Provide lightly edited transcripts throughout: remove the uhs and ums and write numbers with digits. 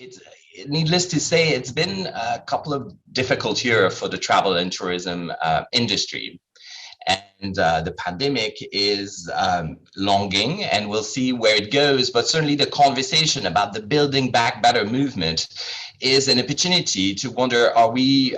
It's needless to say, it's been a couple of difficult years for the travel and tourism industry. And the pandemic is longing, and we'll see where it goes. But certainly the conversation about the Building Back Better movement is an opportunity to wonder, are we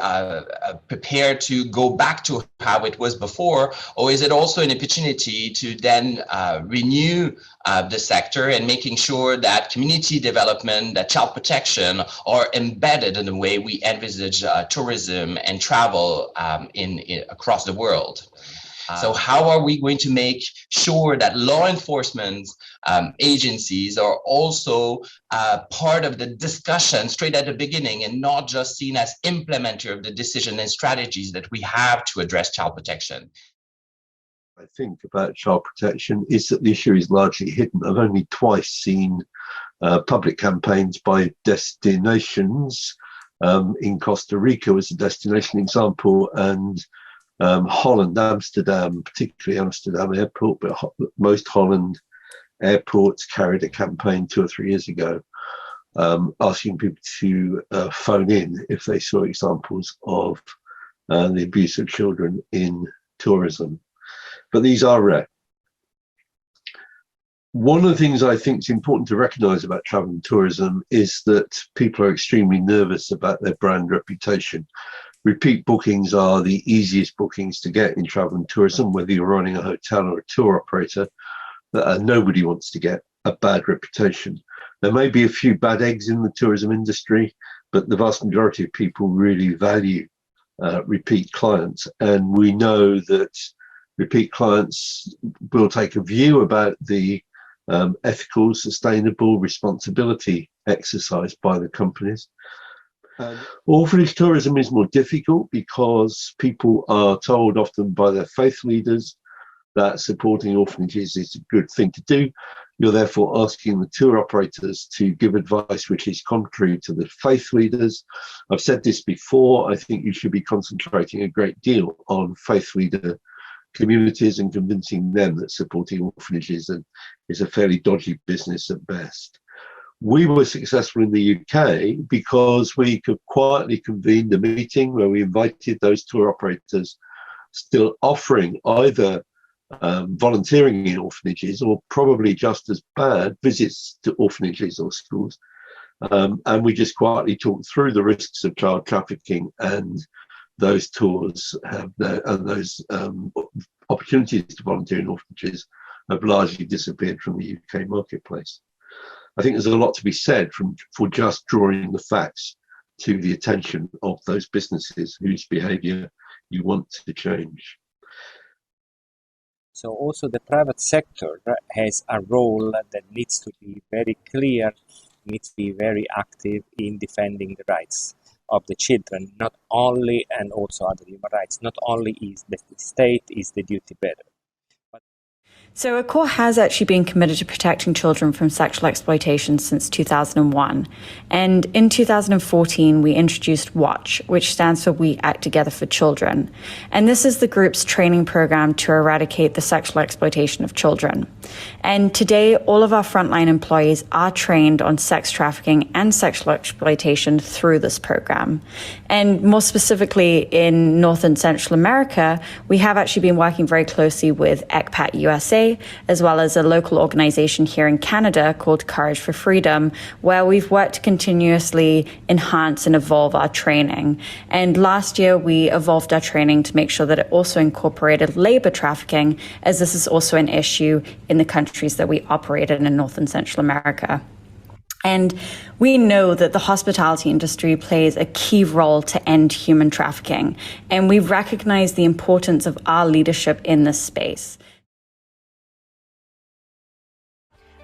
prepared to go back to how it was before? Or is it also an opportunity to then renew the sector and making sure that community development, that child protection are embedded in the way we envisage tourism and travel across the world? So how are we going to make sure that law enforcement agencies are also part of the discussion straight at the beginning, and not just seen as implementer of the decision and strategies that we have to address child protection? I think about child protection is that the issue is largely hidden. I've only twice seen public campaigns by destinations. In Costa Rica was a destination example, and Holland, Amsterdam, particularly Amsterdam Airport, but most Holland airports carried a campaign 2 or 3 years ago asking people to phone in if they saw examples of the abuse of children in tourism. But these are rare. One of the things I think is important to recognise about travel and tourism is that people are extremely nervous about their brand reputation. Repeat bookings are the easiest bookings to get in travel and tourism, whether you're running a hotel or a tour operator. Nobody wants to get a bad reputation. There may be a few bad eggs in the tourism industry, but the vast majority of people really value repeat clients. And we know that repeat clients will take a view about the ethical, sustainable responsibility exercised by the companies. Orphanage tourism is more difficult because people are told often by their faith leaders that supporting orphanages is a good thing to do. You're therefore asking the tour operators to give advice which is contrary to the faith leaders. I've said this before, I think you should be concentrating a great deal on faith leader communities and convincing them that supporting orphanages is a fairly dodgy business at best. We were successful in the UK because we could quietly convene a meeting where we invited those tour operators still offering either volunteering in orphanages or probably just as bad visits to orphanages or schools. And we just quietly talked through the risks of child trafficking, and those tours and those opportunities to volunteer in orphanages have largely disappeared from the UK marketplace. I think there's a lot to be said for just drawing the facts to the attention of those businesses whose behaviour you want to change. So also the private sector has a role that needs to be very clear, needs to be very active in defending the rights of the children, not only, and also other human rights, not only is the state is the duty bearer. So Accor has actually been committed to protecting children from sexual exploitation since 2001. And in 2014, we introduced WATCH, which stands for We Act Together for Children. And this is the group's training program to eradicate the sexual exploitation of children. And today, all of our frontline employees are trained on sex trafficking and sexual exploitation through this program. And more specifically, in North and Central America, we have actually been working very closely with ECPAT USA, as well as a local organization here in Canada called Courage for Freedom, where we've worked to continuously enhance and evolve our training. And last year, we evolved our training to make sure that it also incorporated labor trafficking, as this is also an issue in the countries that we operate in North and Central America. And we know that the hospitality industry plays a key role to end human trafficking, and we recognize the importance of our leadership in this space.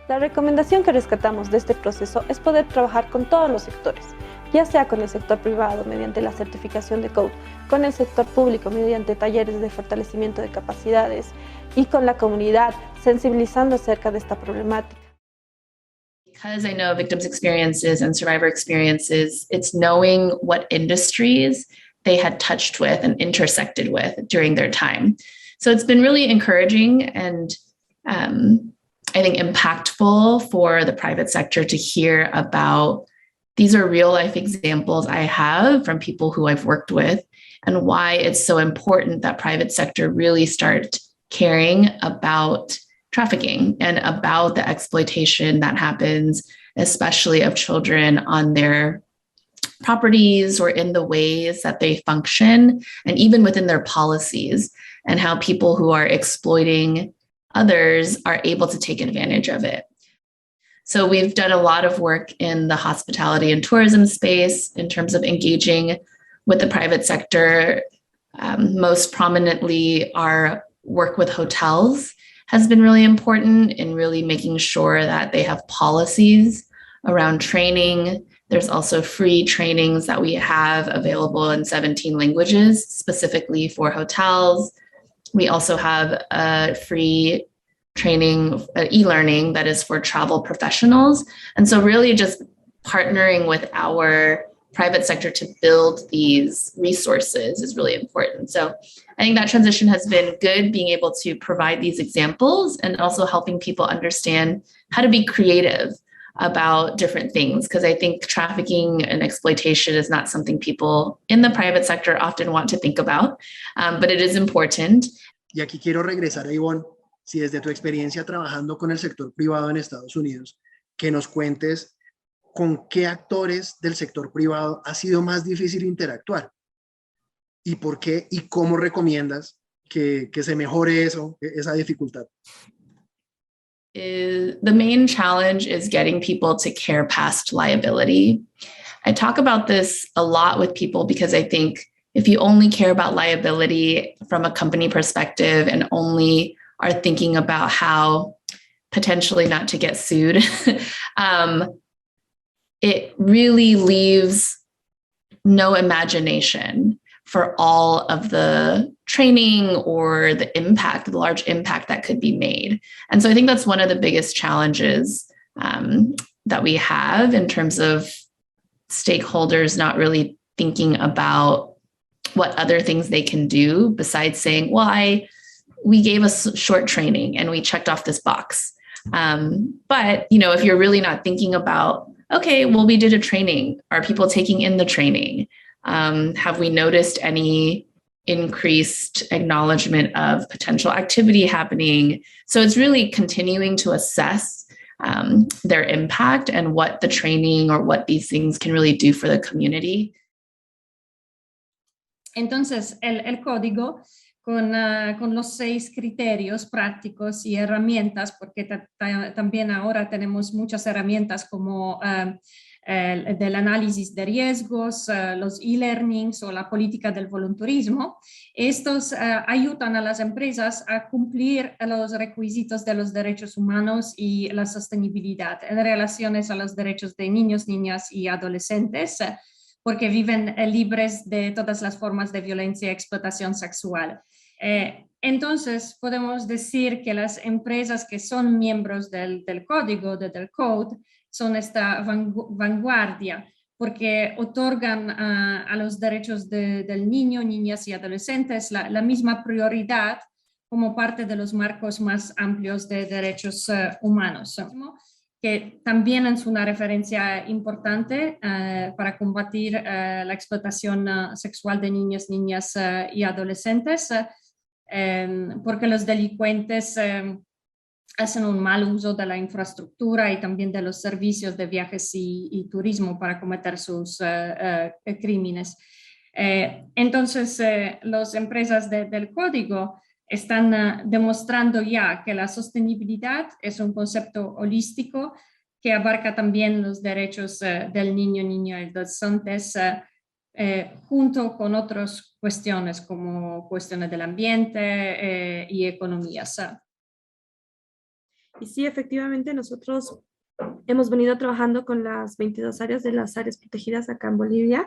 La recomendación que rescatamos de este proceso es poder trabajar con todos los sectores, ya sea con el sector privado mediante la certificación de Code, con el sector público mediante talleres de fortalecimiento de capacidades y con la comunidad sensibilizando acerca de esta problemática. Because I know victims' experiences and survivor experiences, it's knowing what industries they had touched with and intersected with during their time. So it's been really encouraging and I think impactful for the private sector to hear about these are real life examples I have from people who I've worked with, and why it's so important that private sector really start caring about trafficking and about the exploitation that happens, especially of children on their properties or in the ways that they function, and even within their policies, and how people who are exploiting others are able to take advantage of it. So we've done a lot of work in the hospitality and tourism space in terms of engaging with the private sector. Most prominently, our work with hotels has been really important in really making sure that they have policies around training. There's also free trainings that we have available in 17 languages specifically for hotels. We also have a free training, e-learning that is for travel professionals. And so really just partnering with our private sector to build these resources is really important. So I think that transition has been good, being able to provide these examples and also helping people understand how to be creative about different things, because I think trafficking and exploitation is not something people in the private sector often want to think about, but it is important. Y aquí quiero regresar a Ivonne, si desde tu experiencia trabajando con el sector privado en Estados Unidos, que nos cuentes con qué actores del sector privado ha sido más difícil interactuar y por qué y cómo recomiendas que se mejore esa dificultad. The main challenge is getting people to care past liability. I talk about this a lot with people because I think if you only care about liability from a company perspective and only are thinking about how potentially not to get sued, it really leaves no imagination for all of the training or the impact, the large impact that could be made. And so I think that's one of the biggest challenges that we have in terms of stakeholders not really thinking about what other things they can do besides saying, well, we gave us short training and we checked off this box. But, if you're really not thinking about, okay, well, we did a training. Are people taking in the training? Have we noticed any increased acknowledgement of potential activity happening? So it's really continuing to assess their impact and what the training or what these things can really do for the community. Entonces, el código con los 6 criterios prácticos y herramientas, porque también ahora tenemos muchas herramientas como del análisis de riesgos, los e-learnings o la política del voluntarismo. Estos ayudan a las empresas a cumplir los requisitos de los derechos humanos y la sostenibilidad en relaciones a los derechos de niños, niñas y adolescentes, porque viven libres de todas las formas de violencia y explotación sexual. Entonces, podemos decir que las empresas que son miembros del código, del code, son esta vanguardia, porque otorgan a los derechos del niño, niñas y adolescentes la misma prioridad como parte de los marcos más amplios de derechos humanos, que también es una referencia importante para combatir la explotación sexual de niños, niñas y adolescentes, porque los delincuentes hacen un mal uso de la infraestructura y también de los servicios de viajes y turismo para cometer sus crímenes. Entonces, las empresas del código están demostrando ya que la sostenibilidad es un concepto holístico que abarca también los derechos del niño, niña y adolescentes, junto con otras cuestiones como cuestiones del ambiente y economías. Y sí, efectivamente, nosotros hemos venido trabajando con las 22 áreas de las áreas protegidas acá en Bolivia.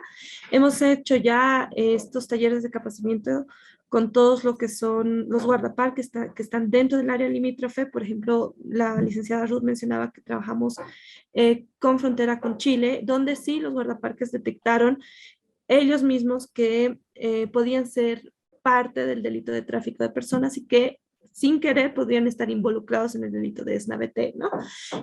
Hemos hecho ya estos talleres de capacitamiento con todos lo que son los guardaparques que están dentro del área limítrofe. Por ejemplo, la licenciada Ruth mencionaba que trabajamos con frontera con Chile, donde sí los guardaparques detectaron ellos mismos que podían ser parte del delito de tráfico de personas y que sin querer podrían estar involucrados en el delito de esnavete, ¿no?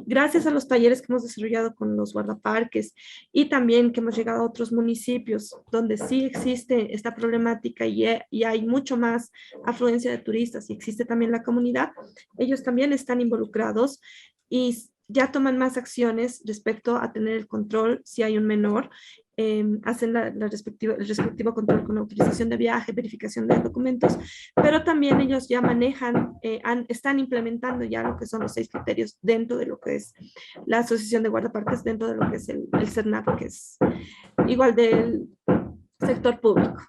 Gracias a los talleres que hemos desarrollado con los guardaparques y también que hemos llegado a otros municipios donde sí existe esta problemática y hay mucho más afluencia de turistas y existe también la comunidad, ellos también están involucrados y ya toman más acciones respecto a tener el control si hay un menor, hacen el respectivo control con autorización de viaje, verificación de documentos, pero también ellos ya manejan, están implementando ya lo que son los 6 criterios dentro de lo que es la Asociación de Guardaparques, dentro de lo que es el CERNAP, que es igual del sector público.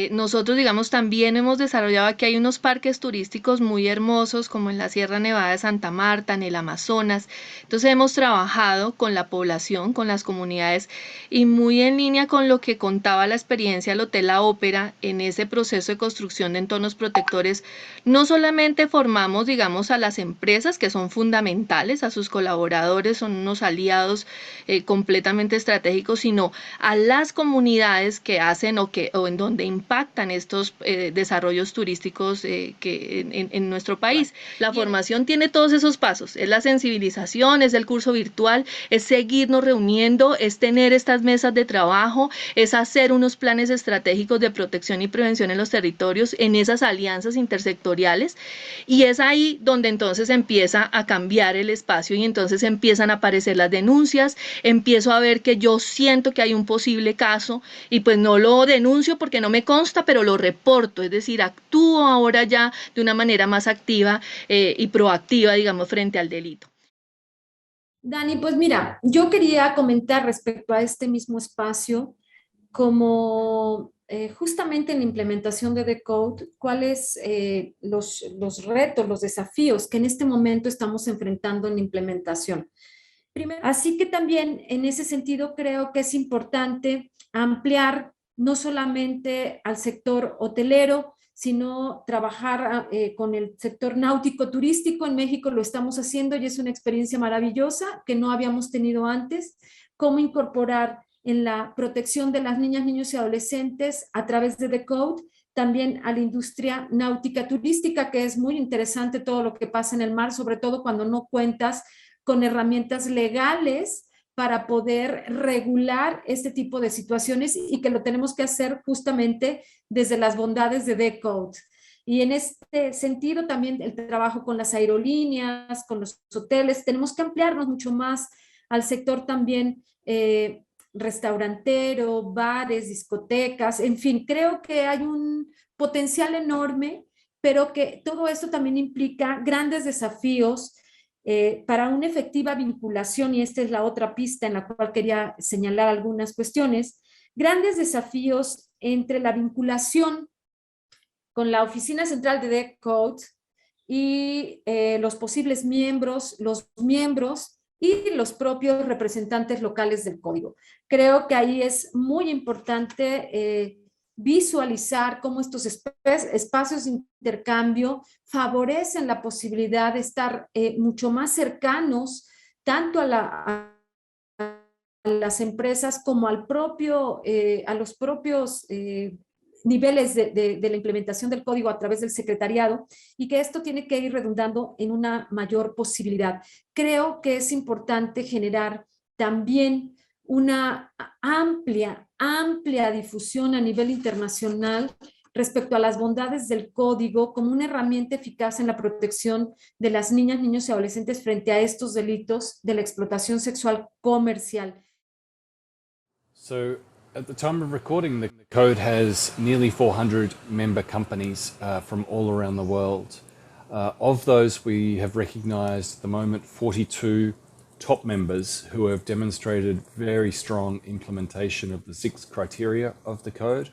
Nosotros, digamos, también hemos desarrollado aquí, hay unos parques turísticos muy hermosos, como en la Sierra Nevada de Santa Marta, en el Amazonas. Entonces hemos trabajado con la población, con las comunidades, y muy en línea con lo que contaba la experiencia del Hotel La Ópera en ese proceso de construcción de entornos protectores. No solamente formamos, digamos, a las empresas, que son fundamentales, a sus colaboradores, son unos aliados completamente estratégicos, sino a las comunidades que hacen o en donde impactan estos desarrollos turísticos en nuestro país. La formación tiene todos esos pasos, es la sensibilización, es el curso virtual, es seguirnos reuniendo, es tener estas mesas de trabajo, es hacer unos planes estratégicos de protección y prevención en los territorios, en esas alianzas intersectoriales, y es ahí donde entonces empieza a cambiar el espacio y entonces empiezan a aparecer las denuncias, empiezo a ver que yo siento que hay un posible caso y pues no lo denuncio porque no me consta, pero lo reporto, es decir, actúo ahora ya de una manera más activa y proactiva, digamos, frente al delito. Dani, pues mira, yo quería comentar respecto a este mismo espacio, como justamente en la implementación de The Code, cuáles los retos, los desafíos que en este momento estamos enfrentando en la implementación. Primero, así que también en ese sentido creo que es importante ampliar no solamente al sector hotelero, sino trabajar con el sector náutico turístico. En México lo estamos haciendo y es una experiencia maravillosa que no habíamos tenido antes. Cómo incorporar en la protección de las niñas, niños y adolescentes a través de The Code, también a la industria náutica turística, que es muy interesante todo lo que pasa en el mar, sobre todo cuando no cuentas con herramientas legales para poder regular este tipo de situaciones y que lo tenemos que hacer justamente desde las bondades de The Code. Y en este sentido también el trabajo con las aerolíneas, con los hoteles, tenemos que ampliarnos mucho más al sector también restaurantero, bares, discotecas, en fin, creo que hay un potencial enorme, pero que todo esto también implica grandes desafíos para una efectiva vinculación, y esta es la otra pista en la cual quería señalar algunas cuestiones, grandes desafíos entre la vinculación con la Oficina Central de The Code y los posibles miembros, los miembros y los propios representantes locales del código. Creo que ahí es muy importante visualizar cómo estos espacios de intercambio favorecen la posibilidad de estar mucho más cercanos tanto a las empresas como a los propios niveles de la implementación del código a través del secretariado, y que esto tiene que ir redundando en una mayor posibilidad. Creo que es importante generar también una amplia difusión a nivel internacional respecto a las bondades del código como una herramienta eficaz en la protección de las niñas, niños y adolescentes frente a estos delitos de la explotación sexual comercial. So, at the time of recording, the code has nearly 400 member companies from all around the world. Of those, we have recognized at the moment 42 top members who have demonstrated very strong implementation of the 6 criteria of the code.